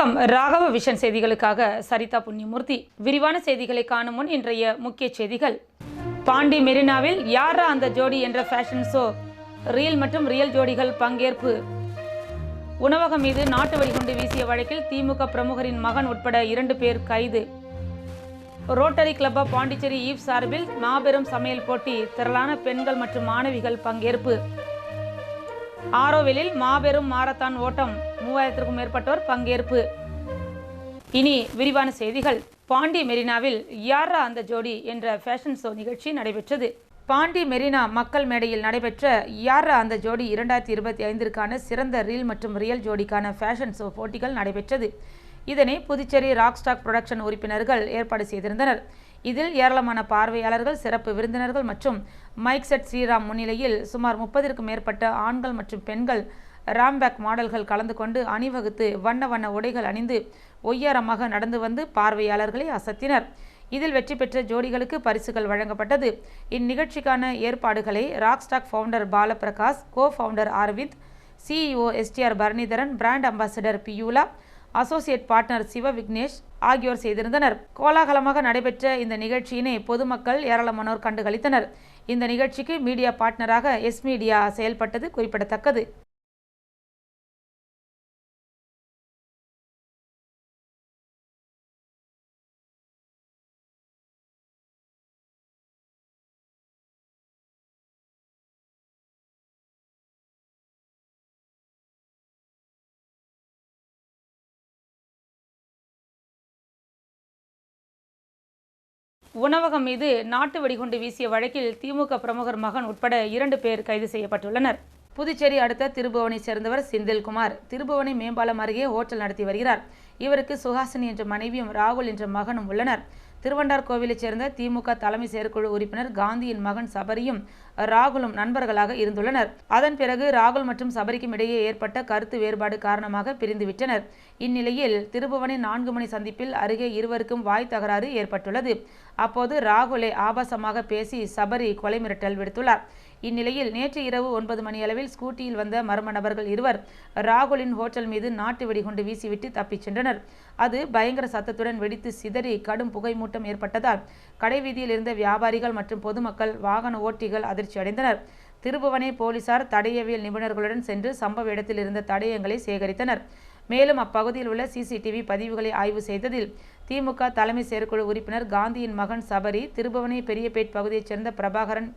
வணக்கம். ராகவ விஷன் செய்திகளுக்காக சரிதா புண்ணியமூர்த்தி. விரிவான செய்திகளை காணும் முன் இன்றைய முக்கிய செய்திகள். பாண்டி மெரினாவில் யாரா அந்த ஜோடி என்ற ஃபேஷன் ஷோ, ரீல் மற்றும் ரியல் ஜோடிகள் பங்கேற்பு. உணவகம் மீது நாட்டு வெடிகுண்டு வீசிய வழக்கில் திமுக பிரமுகரின் மகன் உட்பட 2 பேர் கைது. Rotary Club of Pondicherry Eve சார்பில் மாபெரும் சமையல் போட்டி, திரளான பெண்கள் மற்றும் மாணவிகள் பங்கேற்பு. ஆரோவிலில் மாபெரும் மாரத்தான் ஓட்டம், 3000க்கும் மேற்பட்டோர் பங்கேற்பு. இனி விரிவான செய்திகள். பாண்டி மெரினாவில் யாரா அந்த ஜோடி என்ற ஃபேஷன் ஷோ நிகழ்ச்சி நடைபெற்றது. பாண்டி மெரினா மக்கள் மேடையில் நடைபெற்ற யாரா அந்த ஜோடி 2025ற்கான சிறந்த ரீல் மற்றும் ரியல் ஜோடிக்கான ஃபேஷன் ஷோ போட்டிகள் நடைபெற்றது. இதனை புதுச்சேரி ராக்ஸ்டாக் புரொடக்ஷன் உறுப்பினர்கள் ஏற்பாடு செய்திருந்தனர். இதில் ஏராளமான பார்வையாளர்கள், சிறப்பு விருந்தினர்கள் மற்றும் மைக் செட் ஸ்ரீராம் முன்னிலையில் சுமார் 30க்கும் மேற்பட்ட ஆண்கள் மற்றும் பெண்கள் ராம்பேக் மாடல்கள் கலந்து கொண்டு அணிவகுத்து வண்ண வண்ண உடைகள் அணிந்து ஒய்யாரமாக நடந்து வந்து பார்வையாளர்களை அசத்தினர். இதில் வெற்றி பெற்ற ஜோடிகளுக்கு பரிசுகள் வழங்கப்பட்டது. இந்நிகழ்ச்சிக்கான ஏற்பாடுகளை Rockstack founder Balaprakash, co founder Aravind, CEO STR Bharanidharan, brand ambassador Beulah, associate partner Siva Vignesh ஆகியோர் செய்திருந்தனர். கோலாகலமாக நடைபெற்ற இந்த நிகழ்ச்சியினை பொதுமக்கள் ஏராளமானோர் கண்டுகளித்தனர். இந்த நிகழ்ச்சிக்கு மீடியா பார்ட்னராக எஸ் மீடியா செயல்பட்டது குறிப்பிடத்தக்கது. உணவகம் மீது நாட்டு வெடிகுண்டு வீசிய வழக்கில் திமுக பிரமுகர் மகன் உட்பட 2 பேர் கைது செய்யப்பட்டுள்ளனர். புதுச்சேரி அடுத்த திருபுவனை சேர்ந்தவர் செந்தில்குமார். திருபுவனை மேம்பாலம் அருகே ஹோட்டல் நடத்தி வருகிறார். இவருக்கு சுஹாசினி என்ற மனைவியும் ராகுல் என்ற மகனும் உள்ளனர். திருவண்டார் கோவிலைச் சேர்ந்த திமுக தலைமை செயற்குழு உறுப்பினர் காந்தியின் மகன் சபரியும் ராகுலும் நண்பர்களாக இருந்துள்ளனர். அதன் பிறகு ராகுல் மற்றும் சபரிக்கும் இடையே ஏற்பட்ட கருத்து வேறுபாடு காரணமாக பிரிந்துவிட்டனர். இந்நிலையில் திருபுவனை 4 மணி சந்திப்பில் அருகே இருவருக்கும் வாய் தகராறு ஏற்பட்டுள்ளது. அப்போது ராகுலை ஆபாசமாக பேசி சபரி கொலை மிரட்டல் விடுத்துள்ளார். இந்நிலையில் நேற்று இரவு 9 மணியளவில் ஸ்கூட்டியில் வந்த மர்ம நபர்கள் இருவர் ராகுலின் ஹோட்டல் மீது நாட்டு வெடிகுண்டு வீசிவிட்டு தப்பிச் சென்றனர். அது பயங்கர சத்தத்துடன் வெடித்து சிதறி கடும் புகை மூட்டம் ஏற்பட்டதால் கடைவீதியில் இருந்த வியாபாரிகள் மற்றும் பொதுமக்கள், வாகன ஓட்டிகள் அதிர்ச்சி அடைந்தனர். திருபுவனை போலீசார் தடயவியல் நிபுணர்களுடன் சென்று சம்பவ இடத்தில் இருந்த தடயங்களை சேகரித்தனர். மேலும் அப்பகுதியில் உள்ள CCTV பதிவுகளை ஆய்வு செய்ததில் திமுக தலைமை செயற்குழு உறுப்பினர் காந்தியின் மகன் சபரி, திருபுவனை பெரியபேட் பகுதியைச் சேர்ந்த பிரபாகரன்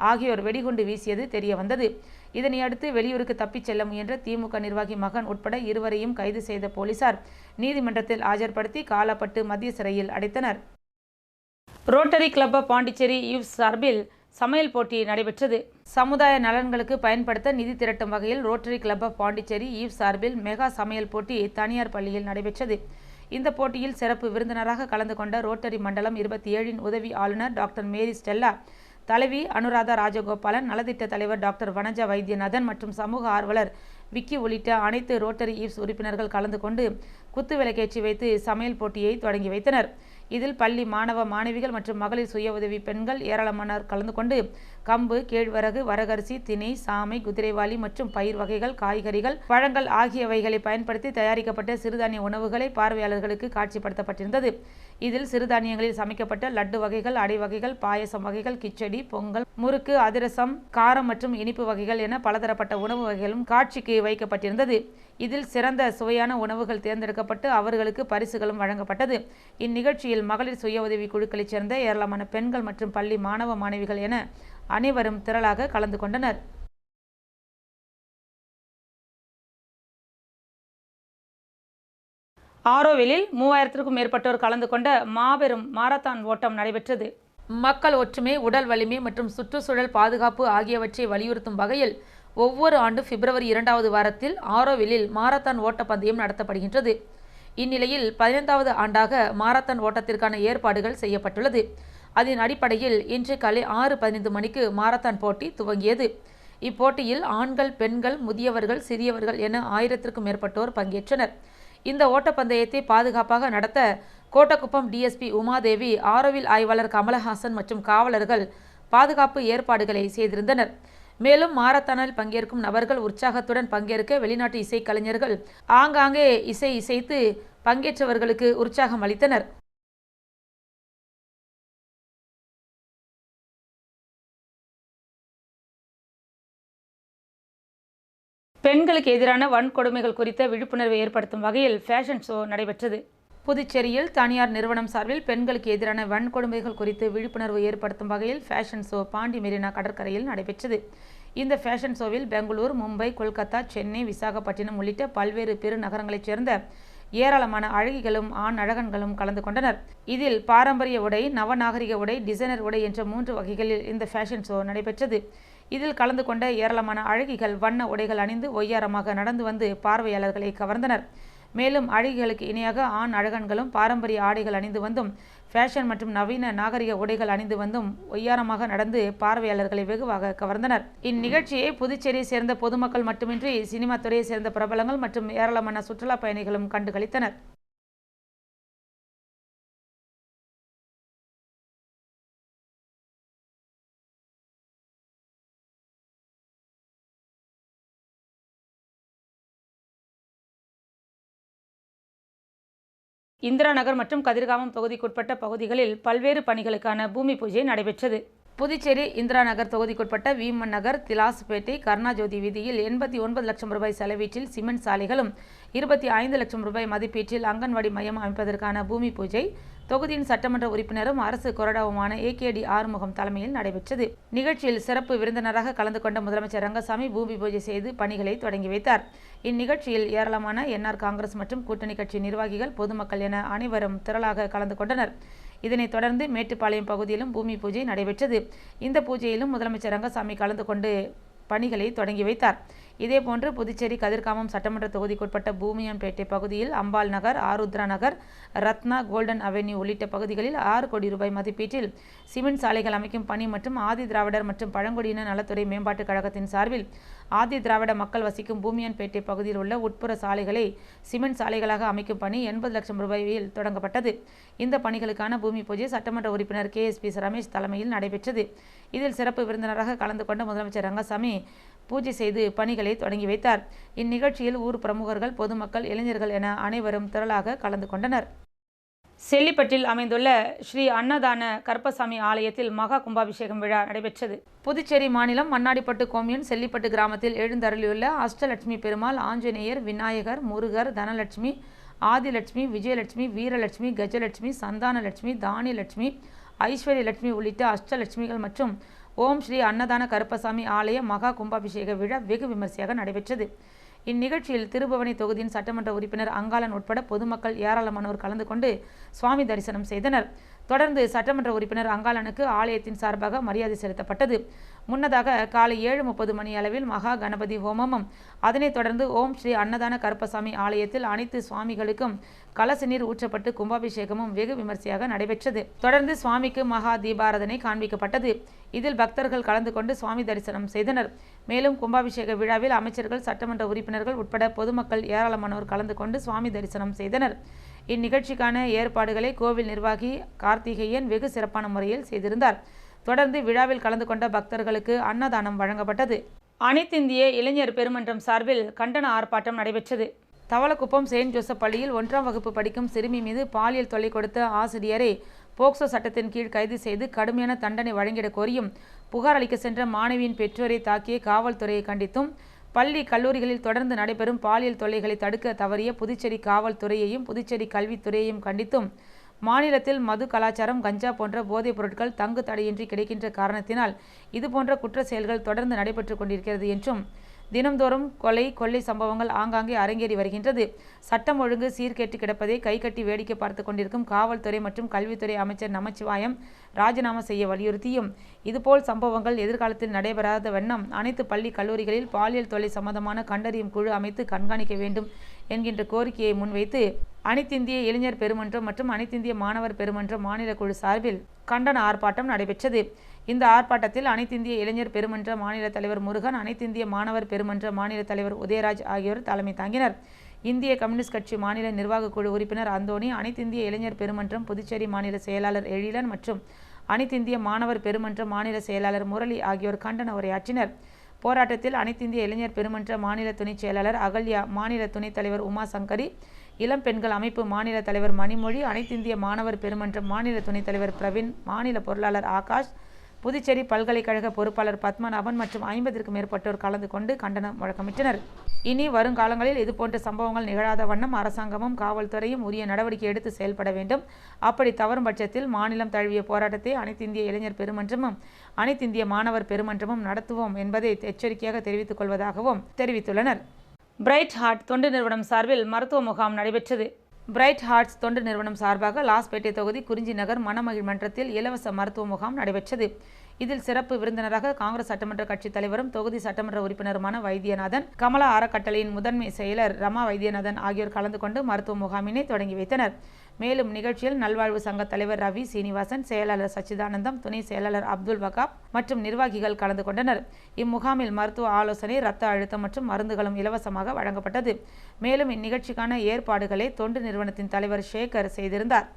ஆகியோர் வெடிகுண்டு வீசியது தெரிய வந்தது. இதனையடுத்து வெளியூருக்கு தப்பிச் செல்ல முயன்ற திமுக நிர்வாகி மகன் உட்பட இருவரையும் கைது செய்த போலீசார் நீதிமன்றத்தில் ஆஜர்படுத்தி காலாப்பட்டு மத்திய சிறையில் அடைத்தனர். Rotary Club of Pondicherry Eve சார்பில் சமையல் போட்டி நடைபெற்றது. சமுதாய நலன்களுக்கு பயன்படுத்த நிதி திரட்டும் வகையில் Rotary Club of Pondicherry Eve சார்பில் மெகா சமையல் போட்டி தனியார் பள்ளியில் நடைபெற்றது. இந்த போட்டியில் சிறப்பு விருந்தினராக கலந்து கொண்ட ரோட்டரி மண்டலம் 27 உதவி ஆளுநர் டாக்டர் மேரி ஸ்டெல்லா, தலைவி அனுராதா ராஜகோபாலன், நலத்திட்ட தலைவர் டாக்டர் வனஜா வைத்தியநாதன் மற்றும் சமூக ஆர்வலர் விக்கி உள்ளிட்ட அனைத்து ரோட்டரி ஈவ்ஸ் உறுப்பினர்கள் கலந்து கொண்டு குத்து விளக்கேற்றி வைத்து சமையல் போட்டியை தொடங்கி வைத்தனர். இதில் பள்ளி மாணவ மாணவிகள் மற்றும் மகளிர் சுய உதவி பெண்கள் ஏராளமானோர் கலந்து கொண்டு கம்பு, கேழ்வரகு, வரகரிசி, திணை, சாமை, குதிரைவாலி மற்றும் பயிர் வகைகள், காய்கறிகள், பழங்கள் ஆகியவைகளை பயன்படுத்தி தயாரிக்கப்பட்ட சிறுதானிய உணவுகளை பார்வையாளர்களுக்கு காட்சிப்படுத்தப்பட்டிருந்தது. இதில் சிறுதானியங்களில் சமைக்கப்பட்ட லட்டு வகைகள், அடை வகைகள், பாயசம் வகைகள், கிச்சடி, பொங்கல், முறுக்கு, அதிரசம், காரம் மற்றும் இனிப்பு வகைகள் என பலதரப்பட்ட உணவு வகைகளும் காட்சிக்கு வைக்கப்பட்டிருந்தது. இதில் சிறந்த சுவையான உணவுகள் தேர்ந்தெடுக்கப்பட்டு அவர்களுக்கு பரிசுகளும் வழங்கப்பட்டது. இந்நிகழ்ச்சியில் மகளிர் சுய உதவி குழுக்களைச் சேர்ந்த ஏராளமான பெண்கள் மற்றும் பள்ளி மாணவ மாணவிகள் என அனைவரும் திரளாக கலந்து கொண்டனர். ஆரோவிலில் 3000க்கும் மேற்பட்டோர் கலந்து கொண்ட மாபெரும் மாரத்தான் ஓட்டம் நடைபெற்றது. மக்கள் ஒற்றுமை, உடல் வலிமை மற்றும் சுற்றுச்சூழல் பாதுகாப்பு ஆகியவற்றை வலியுறுத்தும் வகையில் ஒவ்வொரு ஆண்டு பிப்ரவரி 2வது வாரத்தில் ஆரோவிலில் மாரத்தான் ஓட்டப்பந்தயம் நடத்தப்படுகின்றது. இந்நிலையில் 15வது ஆண்டாக மாரத்தான் ஓட்டத்திற்கான ஏற்பாடுகள் செய்யப்பட்டுள்ளது. அதன் அடிப்படையில் இன்று காலை 6:15 மணிக்கு மாரத்தான் போட்டி துவங்கியது. இப்போட்டியில் ஆண்கள், பெண்கள், முதியவர்கள், சிறியவர்கள் என 1000க்கும் மேற்பட்டோர் பங்கேற்றனர். இந்த ஓட்டப்பந்தயத்தை பாதுகாப்பாக நடத்த கோட்டக்குப்பம் DSP உமாதேவி, ஆரோவில் ஆய்வாளர் கமலஹாசன் மற்றும் காவலர்கள் பாதுகாப்பு ஏற்பாடுகளை செய்திருந்தனர். மேலும் மாரத்தானில் பங்கேற்கும் நபர்கள் உற்சாகத்துடன் பங்கேற்க வெளிநாட்டு இசைக்கலைஞர்கள் ஆங்காங்கே இசைத்து பங்கேற்றவர்களுக்கு உற்சாகம் அளித்தனர். பெண்களுக்கு எதிரான வன்கொடுமைகள் குறித்த விழிப்புணர்வை ஏற்படுத்தும் வகையில் ஃபேஷன் ஷோ நடைபெற்றது. புதுச்சேரியில் தனியார் நிறுவனம் சார்பில் பெண்களுக்கு எதிரான வன்கொடுமைகள் குறித்து விழிப்புணர்வு ஏற்படுத்தும் வகையில் ஃபேஷன் ஷோ பாண்டி மெரினா கடற்கரையில் நடைபெற்றது. இந்த ஃபேஷன் ஷோவில் பெங்களூர், மும்பை, கொல்கத்தா, சென்னை, விசாகப்பட்டினம் உள்ளிட்ட பல்வேறு பெருநகரங்களைச் சேர்ந்த ஏராளமான அழகிகளும் ஆண் அழகன்களும் கலந்து கொண்டனர். இதில் பாரம்பரிய உடை, நவநாகரிக உடை, டிசைனர் உடை என்ற 3 வகைகளில் இந்த ஃபேஷன் ஷோ நடைபெற்றது. இதில் கலந்து கொண்ட ஏராளமான அழகிகள் வண்ண உடைகள் அணிந்து ஒய்யாரமாக நடந்து வந்து பார்வையாளர்களை கவர்ந்தனர். மேலும் அழகிகளுக்கு இணையாக ஆண் அழகன்களும் பாரம்பரிய ஆடைகள் அணிந்து வந்தும் ஃபேஷன் மற்றும் நவீன நாகரிக உடைகள் அணிந்து வந்தும் ஒய்யாரமாக நடந்து பார்வையாளர்களை வெகுவாக கவர்ந்தனர். இந்நிகழ்ச்சியை புதுச்சேரியை சேர்ந்த பொதுமக்கள் மட்டுமின்றி சினிமா துறையை சேர்ந்த பிரபலங்கள் மற்றும் ஏராளமான சுற்றுலா பயணிகளும் கண்டுகளித்தனர். இந்திரா நகர் மற்றும் கதிர்காமம் தொகுதிக்குட்பட்ட பகுதிகளில் பல்வேறு பணிகளுக்கான பூமி பூஜை நடைபெற்றது. புதுச்சேரி இந்திரா நகர் தொகுதிக்குட்பட்ட வீமன் நகர், திலாசுப்பேட்டை, கருணாஜோதி வீதியில் 89 லட்சம் ரூபாய் செலவீட்டில் சிமெண்ட் சாலைகளும் 25 லட்சம் ரூபாய் மதிப்பீட்டில் அங்கன்வாடி மையம் அமைப்பதற்கான பூமி பூஜை தொகுதியின் சட்டமன்ற உறுப்பினரும் அரசு கொறடாவுமான AKD ஆறுமுகம் தலைமையில் நடைபெற்றது. நிகழ்ச்சியில் சிறப்பு விருந்தினராக கலந்து கொண்ட முதலமைச்சர் ரங்கசாமி பூமி பூஜை செய்து பணிகளை தொடங்கி வைத்தார். இந்நிகழ்ச்சியில் ஏராளமான NR காங்கிரஸ் மற்றும் கூட்டணி கட்சி நிர்வாகிகள், பொதுமக்கள் என அனைவரும் திரளாக கலந்து கொண்டனர். இதனைத் தொடர்ந்து மேட்டுப்பாளையம் பகுதியிலும் பூமி பூஜை நடைபெற்றது. இந்த பூஜையிலும் முதலமைச்சர் ரங்கசாமி கலந்து கொண்டு பணிகளை தொடங்கி வைத்தார். இதேபோன்று புதுச்சேரி கதிர்காமம் சட்டமன்ற தொகுதிக்குட்பட்ட பூமியான்பேட்டை பகுதியில் அம்பாள் நகர், ஆருத்ரா நகர், ரத்னா, கோல்டன் அவென்யூ உள்ளிட்ட பகுதிகளில் 6 கோடி ரூபாய் மதிப்பீட்டில் சிமெண்ட் சாலைகள் அமைக்கும் பணி மற்றும் ஆதி திராவிடர் மற்றும் பழங்குடியின நலத்துறை மேம்பாட்டுக் கழகத்தின் சார்பில் ஆதி திராவிட மக்கள் வசிக்கும் பூமியான்பேட்டை பகுதியில் உள்ள உட்புற சாலைகளை சிமெண்ட் சாலைகளாக அமைக்கும் பணி 80 லட்சம் ரூபாயில் தொடங்கப்பட்டது. இந்த பணிகளுக்கான பூமி பூஜை சட்டமன்ற உறுப்பினர் KSP ரமேஷ் தலைமையில் நடைபெற்றது. இதில் சிறப்பு விருந்தினராக கலந்து கொண்ட முதலமைச்சர் ரங்கசாமி பூஜை செய்து பணிகளை தொடங்கி வைத்தார். இந்நிகழ்ச்சியில் ஊர் பிரமுகர்கள், பொதுமக்கள், இளைஞர்கள் என அனைவரும் திரளாக கலந்து கொண்டனர். செல்லிப்பட்டில் அமைந்துள்ள ஸ்ரீ அன்னதான கருப்பசாமி ஆலயத்தில் மகா கும்பாபிஷேகம் விழா நடைபெற்றது. புதுச்சேரி மாநிலம் மண்ணாடிப்பட்டு கோமியூன் செல்லிப்பட்டு கிராமத்தில் எழுந்தருளியுள்ள அஷ்டலட்சுமி பெருமாள், ஆஞ்சநேயர், விநாயகர், முருகர், தனலட்சுமி, ஆதிலட்சுமி, விஜயலட்சுமி, வீரலட்சுமி, கஜலட்சுமி, சந்தானலட்சுமி, தானியலட்சுமி, ஐஸ்வர்யலட்சுமி உள்ளிட்ட அஷ்டலட்சுமிகள் மற்றும் ஓம் ஸ்ரீ அன்னதான கருப்பசாமி ஆலய மகா கும்பாபிஷேக விழா வெகு விமர்சையாக நடைபெற்றது. இந்நிகழ்ச்சியில் திருபுவனை தொகுதியின் சட்டமன்ற உறுப்பினர் அங்காளன் உட்பட பொதுமக்கள் ஏராளமானோர் கலந்து கொண்டு சுவாமி தரிசனம் செய்தனர். தொடர்ந்து சட்டமன்ற உறுப்பினர் அங்காளனுக்கு ஆலயத்தின் சார்பாக மரியாதை செலுத்தப்பட்டது. முன்னதாக காலை 7:30 மணி அளவில் மகா கணபதி ஹோமமும், அதனைத் தொடர்ந்து ஓம் ஸ்ரீ அன்னதான கருப்பசாமி ஆலயத்தில் அனைத்து சுவாமிகளுக்கும் கலச நீர் ஊற்றப்பட்டு கும்பாபிஷேகமும் வெகு விமர்சையாக நடைபெற்றது. தொடர்ந்து சுவாமிக்கு மகா தீபாராதனை காண்பிக்கப்பட்டது. இதில் பக்தர்கள் கலந்து கொண்டு சுவாமி தரிசனம் செய்தனர். மேலும் கும்பாபிஷேக விழாவில் அமைச்சர்கள், சட்டமன்ற உறுப்பினர்கள் உட்பட பொதுமக்கள் ஏராளமானோர் கலந்து கொண்டு சுவாமி தரிசனம் செய்தனர். இந்நிகழ்ச்சிக்கான ஏற்பாடுகளை கோவில் நிர்வாகி கார்த்திகேயன் வெகு சிறப்பான முறையில் செய்திருந்தார். தொடர்ந்து விழாவில் கலந்து கொண்ட பக்தர்களுக்கு அன்னதானம் வழங்கப்பட்டது. அனைத்திந்திய இளைஞர் பெருமன்றம் சார்பில் கண்டன ஆர்ப்பாட்டம் நடைபெற்றது. தவளக்குப்பம் செயின்ட் ஜோசப் பள்ளியில் 1ஆம் வகுப்பு படிக்கும் சிறுமி மீது பாலியல் தொல்லை கொடுத்த ஆசிரியரை போக்சோ சட்டத்தின் கீழ் கைது செய்து கடுமையான தண்டனை வழங்கிட கோரியும், புகார் அளிக்க சென்ற மாணவியின் பெற்றோரை தாக்கிய காவல்துறையை கண்டித்தும், பள்ளி கல்லூரிகளில் தொடர்ந்து நடைபெறும் பாலியல் தொல்லைகளை தடுக்க தவறிய புதுச்சேரி காவல்துறையையும் புதுச்சேரி கல்வித்துறையையும் கண்டித்தும், மாநிலத்தில் மது கலாச்சாரம், கஞ்சா போன்ற போதைப் பொருட்கள் தங்கு தடையின்றி கிடைக்கின்ற காரணத்தினால் இதுபோன்ற குற்ற செயல்கள் தொடர்ந்து நடைபெற்று கொண்டிருக்கிறது என்றும், தினம்தோறும் கொலை, கொள்ளை சம்பவங்கள் ஆங்காங்கே அரங்கேறி வருகின்றது. சட்டம் ஒழுங்கு சீர்கேட்டு கிடப்பதை கைகட்டி வேடிக்கை பார்த்து கொண்டிருக்கும் காவல்துறை மற்றும் கல்வித்துறை அமைச்சர் நமச்சிவாயம் ராஜினாமா செய்ய வலியுறுத்தியும், இதுபோல் சம்பவங்கள் எதிர்காலத்தில் நடைபெறாத வண்ணம் அனைத்து பள்ளி கல்லூரிகளில் பாலியல் தொல்லை சம்பந்தமான கண்டறியும் குழு அமைத்து கண்காணிக்க வேண்டும் என்கின்ற கோரிக்கையை முன்வைத்து அனைத்திந்திய இளைஞர் பெருமன்றம் மற்றும் அனைத்திந்திய மாணவர் பெருமன்றம் மாநில குழு சார்பில் கண்டன ஆர்ப்பாட்டம் நடைபெற்றது. இந்த ஆர்ப்பாட்டத்தில் அனைத்திந்திய இளைஞர் பெருமன்ற மாநில தலைவர் முருகன், அனைத்திந்திய மாணவர் பெருமன்ற மாநில தலைவர் உதயராஜ் ஆகியோர் தலைமை தாங்கினர். இந்திய கம்யூனிஸ்ட் கட்சி மாநில நிர்வாக குழு உறுப்பினர் அந்தோணி, அனைத்திந்திய இளைஞர் பெருமன்றம் புதுச்சேரி மாநில செயலாளர் எழிலன் மற்றும் அனைத்திந்திய மாணவர் பெருமன்ற மாநில செயலாளர் முரளி ஆகியோர் கண்டன உரையாற்றினர். போராட்டத்தில் அனைத்திந்திய இளைஞர் பெருமன்ற மாநில துணைச் செயலாளர் அகல்யா, மாநில துணைத் தலைவர் உமா சங்கரி, இளம் பெண்கள் அமைப்பு மாநில தலைவர் மணிமொழி, அனைத்திந்திய மாணவர் பெருமன்றம் மாநில துணைத் தலைவர் பிரவீன், மாநில பொருளாளர் ஆகாஷ், புதுச்சேரி பல்கலைக்கழக பொறுப்பாளர் பத்மநாபன் மற்றும் 50க்கும் மேற்பட்டோர் கலந்து கொண்டு கண்டனம் முழக்கமிட்டனர். இனி வருங்காலங்களில் இதுபோன்ற சம்பவங்கள் நிகழாத வண்ணம் அரசாங்கமும் காவல்துறையும் உரிய நடவடிக்கை எடுத்து செயல்பட வேண்டும். அப்படி தவறும் பட்சத்தில் மாநிலம் தழுவிய போராட்டத்தை அனைத்திந்திய இளைஞர் பெருமன்றமும் அனைத்திந்திய மாணவர் பெருமன்றமும் நடத்துவோம் என்பதை எச்சரிக்கையாக தெரிவித்துக் கொள்வதாகவும் தெரிவித்துள்ளனர். பிரைட் ஹார்ட் தொண்டு நிறுவனம் சார்பில் மருத்துவ முகாம் நடைபெற்றது. பிரைட் ஹார்ட்ஸ் தொண்டு நிறுவனம் சார்பாக லாஸ்பேட்டை தொகுதி குறிஞ்சி நகர் மணமகிழ் மன்றத்தில் இலவச மருத்துவ முகாம் நடைபெற்றது. இதில் சிறப்பு விருந்தினராக காங்கிரஸ் சட்டமன்ற கட்சித் தலைவரும் தொகுதி சட்டமன்ற உறுப்பினருமான வைத்தியநாதன், கமலா அறக்கட்டளையின் முதன்மை செயலர் ரமா வைத்தியநாதன் ஆகியோர் கலந்து கொண்டு மருத்துவ முகாமினை தொடங்கி வைத்தனர். மேலும் நிகழ்ச்சியில் நல்வாழ்வு சங்க தலைவர் ரவி சீனிவாசன், செயலாளர் சச்சிதானந்தம், துணை செயலாளர் அப்துல் வகாப் மற்றும் நிர்வாகிகள் கலந்து கொண்டனர். இம்முகாமில் மருத்துவ ஆலோசனை, இரத்த அழுத்தம் மற்றும் மருந்துகளும் இலவசமாக வழங்கப்பட்டது. மேலும் இந்நிகழ்ச்சிக்கான ஏற்பாடுகளை தொண்டு நிறுவனத்தின் தலைவர் சேகர் செய்திருந்தார்.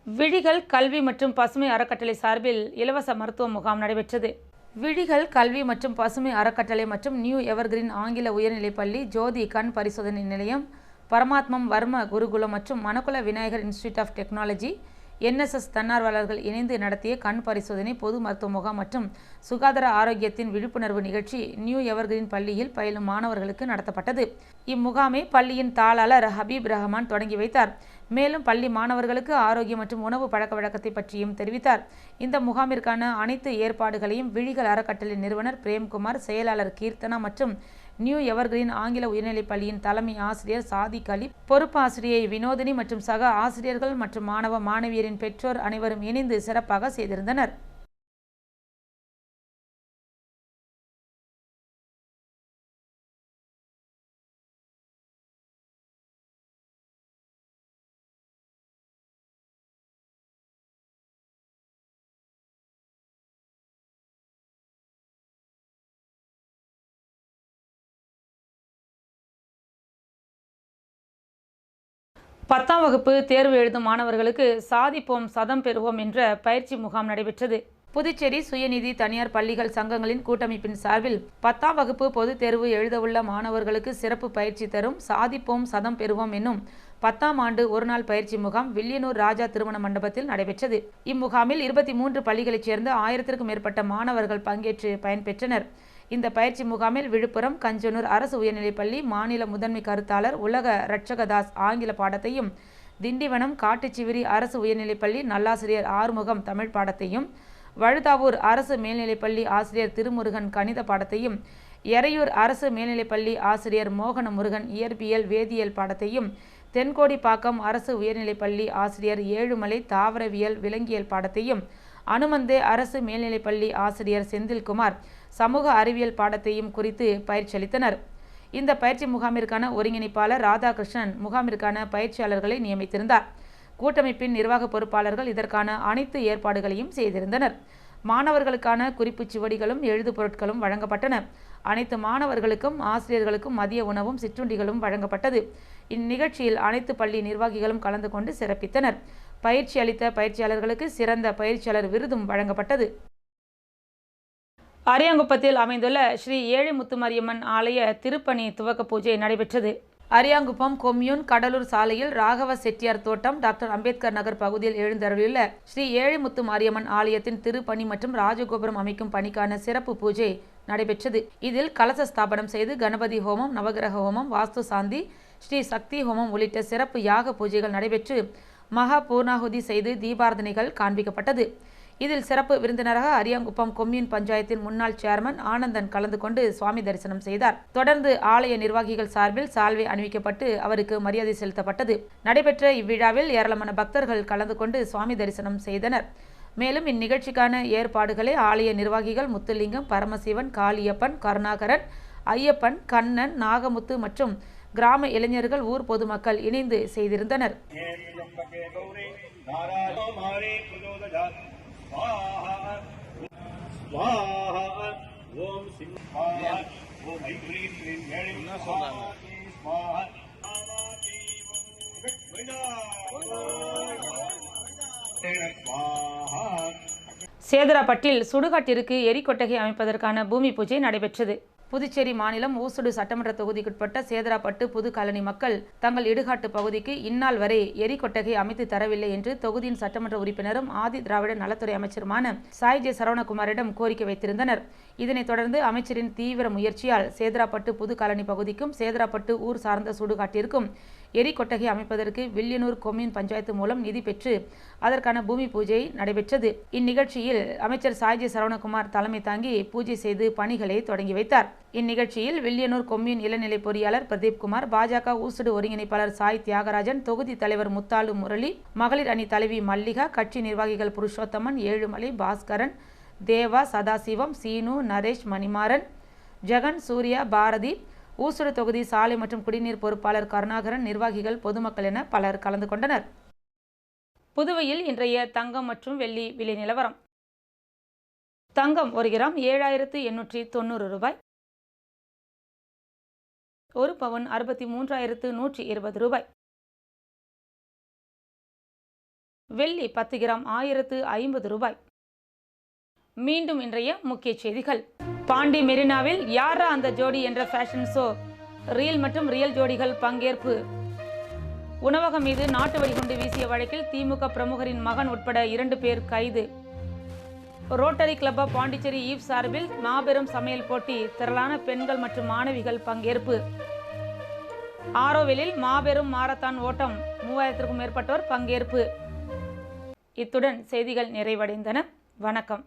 விழிகள் கல்வி மற்றும் பசுமை அறக்கட்டளை சார்பில் இலவச மருத்துவ முகாம் நடைபெற்றது. விழிகள் கல்வி மற்றும் பசுமை அறக்கட்டளை மற்றும் நியூ எவர்கிரீன் ஆங்கில உயர்நிலைப்பள்ளி, ஜோதி கண் பரிசோதனை நிலையம், பரமாத்மம் வர்ம குருகுலம் மற்றும் Manakula Vinayagar Institute of Technology, NSS தன்னார்வலர்கள் இணைந்து நடத்திய கண் பரிசோதனை, பொது மருத்துவ முகாம் மற்றும் சுகாதார ஆரோக்கியத்தின் விழிப்புணர்வு நிகழ்ச்சி நியூ எவர்கிரீன் பள்ளியில் பயிலும் மாணவர்களுக்கு நடத்தப்பட்டது. இம்முகாமை பள்ளியின் தாளாளர் ஹபீப் ரஹ்மான் தொடங்கி வைத்தார். மேலும் பள்ளி மாணவர்களுக்கு ஆரோக்கியம் மற்றும் உணவு பழக்க வழக்கத்தை பற்றியும் தெரிவித்தார். இந்த முகாமிற்கான அனைத்து ஏற்பாடுகளையும் விழிகள் அறக்கட்டளை நிறுவனர் பிரேம்குமார், செயலாளர் கீர்த்தனா மற்றும் நியூ எவர்கிரீன் ஆங்கில உயர்நிலைப் பள்ளியின் தலைமை ஆசிரியர் சாதிக் அலி, பொறுப்பாசிரியை வினோதினி மற்றும் சக ஆசிரியர்கள் மற்றும் மாணவ மாணவியரின் பெற்றோர் அனைவரும் இணைந்து சிறப்பாக செய்திருந்தனர். பத்தாம் வகுப்பு தேர்வு எழுதும் மாணவர்களுக்கு சாதிப்போம் சதம் பெறுவோம் என்ற பயிற்சி முகாம் நடைபெற்றது. புதுச்சேரி சுயநிதி தனியார் பள்ளிகள் சங்கங்களின் கூட்டமைப்பின் சார்பில் 10ஆம் வகுப்பு பொதுத் தேர்வு எழுதவுள்ள மாணவர்களுக்கு சிறப்பு பயிற்சி தரும் சாதிப்போம் சதம் பெறுவோம் என்னும் 10ஆம் ஆண்டு ஒருநாள் பயிற்சி முகாம் வில்லியனூர் ராஜா திருமண மண்டபத்தில் நடைபெற்றது. இம்முகாமில் 23 பள்ளிகளைச் சேர்ந்த 1000க்கும் மேற்பட்ட மாணவர்கள் பங்கேற்று பயன்பெற்றனர். இந்த பயிற்சி முகாமில் விழுப்புரம் கஞ்சனூர் அரசு உயர்நிலைப்பள்ளி மாநில முதன்மை கருத்தாளர் உலக ரட்சகதாஸ் ஆங்கில பாடத்தையும், திண்டிவனம் காட்டுச்சிவிரி அரசு உயர்நிலைப்பள்ளி நல்லாசிரியர் ஆறுமுகம் தமிழ் பாடத்தையும், வழுதாவூர் அரசு மேல்நிலைப்பள்ளி ஆசிரியர் திருமுருகன் கணித பாடத்தையும், எறையூர் அரசு மேல்நிலைப்பள்ளி ஆசிரியர் மோகன முருகன் இயற்பியல் வேதியியல் பாடத்தையும், தென்கோடிப்பாக்கம் அரசு உயர்நிலைப்பள்ளி ஆசிரியர் ஏழுமலை தாவரவியல் விலங்கியல் பாடத்தையும், அனுமந்தே அரசு மேல்நிலைப்பள்ளி ஆசிரியர் செந்தில்குமார் சமூக அறிவியல் பாடத்தையும் குறித்து பயிற்சி அளித்தனர். இந்த பயிற்சி முகாமிற்கான ஒருங்கிணைப்பாளர் ராதாகிருஷ்ணன் முகாமிற்கான பயிற்சியாளர்களை நியமித்திருந்தார். கூட்டமைப்பின் நிர்வாக பொறுப்பாளர்கள் இதற்கான அனைத்து ஏற்பாடுகளையும் செய்திருந்தனர். மாணவர்களுக்கான குறிப்புச் சுவடிகளும் எழுது பொருட்களும் வழங்கப்பட்டன. அனைத்து மாணவர்களுக்கும் ஆசிரியர்களுக்கும் மதிய உணவும் சிற்றுண்டிகளும் வழங்கப்பட்டது. இந்நிகழ்ச்சியில் அனைத்து பள்ளி நிர்வாகிகளும் கலந்து கொண்டு சிறப்பித்தனர். பயிற்சி அளித்த பயிற்சியாளர்களுக்கு சிறந்த பயிற்சியாளர் விருதும் வழங்கப்பட்டது. அரியாங்குப்பத்தில் அமைந்துள்ள ஸ்ரீ ஏழுமுத்துமாரியம்மன் ஆலய திருப்பணி துவக்க பூஜை நடைபெற்றது. அரியாங்குப்பம் கொம்யூன் கடலூர் சாலையில் ராகவ செட்டியார் தோட்டம் டாக்டர் அம்பேத்கர் நகர் பகுதியில் எழுந்தருளியுள்ள ஸ்ரீ ஏழுமுத்துமாரியம்மன் ஆலயத்தின் திருப்பணி மற்றும் ராஜகோபுரம் அமைக்கும் பணிக்கான சிறப்பு பூஜை நடைபெற்றது. இதில் கலச ஸ்தாபனம் செய்து கணபதி ஹோமம், நவகிரக ஹோமம், வாஸ்து சாந்தி, ஸ்ரீ சக்தி ஹோமம் உள்ளிட்ட சிறப்பு யாக பூஜைகள் நடைபெற்று மகா பூர்ணாகுதி செய்து தீபாரதனைகள் காண்பிக்கப்பட்டது. இதில் சிறப்பு விருந்தினராக அரியாங்குப்பம் கொம்யூன் பஞ்சாயத்தின் முன்னாள் சேர்மன் ஆனந்தன் கலந்து கொண்டு சுவாமி தரிசனம் செய்தார். தொடர்ந்து ஆலய நிர்வாகிகள் சார்பில் சால்வை அணிவிக்கப்பட்டு அவருக்கு மரியாதை செலுத்தப்பட்டது. நடைபெற்ற இவ்விழாவில் ஏராளமான பக்தர்கள் கலந்து கொண்டு சுவாமி தரிசனம் செய்தனர். மேலும் இந்நிகழ்ச்சிக்கான ஏற்பாடுகளை ஆலய நிர்வாகிகள் முத்துலிங்கம், பரமசிவன், காளியப்பன், கருணாகரன், ஐயப்பன், கண்ணன், நாகமுத்து மற்றும் கிராம இளைஞர்கள், ஊர் பொதுமக்கள் இணைந்து செய்திருந்தனர். ஓம் சிம்ஹாய ஓம் ஐக்ரீம் க்ரீம் ஏழை என்ன சொல்றாங்க? ஸ்வாஹா. ஸ்வாஹா. சேதராப்பட்டில் சுடுகாட்டிற்கு எரிகொட்டகை அமைப்பதற்கான பூமி பூஜை நடைபெற்றது. புதுச்சேரி மாநிலம் ஊசுடு சட்டமன்ற தொகுதிக்குட்பட்ட சேதராப்பட்டு புது காலனி மக்கள் தங்கள் இடுகாட்டு பகுதிக்கு இந்நாள் வரை எரிகொட்டகை அமைத்து தரவில்லை என்று தொகுதியின் சட்டமன்ற உறுப்பினரும் ஆதி திராவிட நலத்துறை அமைச்சருமான சாய் ஜே சரவணகுமாரிடம் கோரிக்கை வைத்திருந்தனர். இதனைத் தொடர்ந்து அமைச்சரின் தீவிர முயற்சியால் சேதராப்பட்டு புது காலனி பகுதிக்கும் சேதராப்பட்டு ஊர் சார்ந்த சுடுகாட்டிற்கும் எரிகொட்டகை அமைப்பதற்கு வில்லியனூர் கொம்யூன் பஞ்சாயத்து மூலம் நிதி பெற்று அதற்கான பூமி பூஜை நடைபெற்றது. இந்நிகழ்ச்சியில் அமைச்சர் சாய் ஜே சரவணகுமார் தலைமை தாங்கி பூஜை செய்து பணிகளை தொடங்கி வைத்தார். இந்நிகழ்ச்சியில் வில்லியனூர் கொம்யூன் இளநிலை பொறியாளர் பிரதீப்குமார், பாஜக ஊசுடு ஒருங்கிணைப்பாளர் சாய் தியாகராஜன், தொகுதி தலைவர் முத்தாலு முரளி, மகளிர் அணி தலைவி மல்லிகா, கட்சி நிர்வாகிகள் புருஷோத்தமன், ஏழுமலை, பாஸ்கரன், தேவா, சதாசிவம், சீனு, நரேஷ், மணிமாறன், ஜெகன், சூர்யா, பாரதி, ஊசுடு தொகுதி சாலை மற்றும் குடிநீர் பொறுப்பாளர் கருணாகரன், நிர்வாகிகள், பொதுமக்கள் என பலர் கலந்து கொண்டனர். புதுவையில் இன்றைய தங்கம் மற்றும் வெள்ளி விலை நிலவரம். தங்கம் 1 கிராம் 7,890 ரூபாய், 1 பவுன் 63,120 ரூபாய். வெள்ளி 10 கிராம் 1,050 ரூபாய். மீண்டும் இன்றைய முக்கிய செய்திகள். பாண்டி மெரினாவில் யாரா அந்த ஜோடி என்ற ஃபேஷன் ஷோ, ரியல் மற்றும் ரியல் ஜோடிகள் பங்கேற்பு. உணவகம் மீது நாட்டு வெடிகுண்டு வீசிய வழக்கில் திமுக பிரமுகரின் மகன் உட்பட 2 பேர் கைது. Rotary Club of Pondicherry Eve சார்பில் மாபெரும் சமையல் போட்டி, திரளான பெண்கள் மற்றும் மாணவிகள் பங்கேற்பு. ஆரோவிலில் மாபெரும் மாரத்தான் ஓட்டம், 3000க்கும் மேற்பட்டோர் பங்கேற்பு. இத்துடன் செய்திகள் நிறைவடைந்தன. வணக்கம்.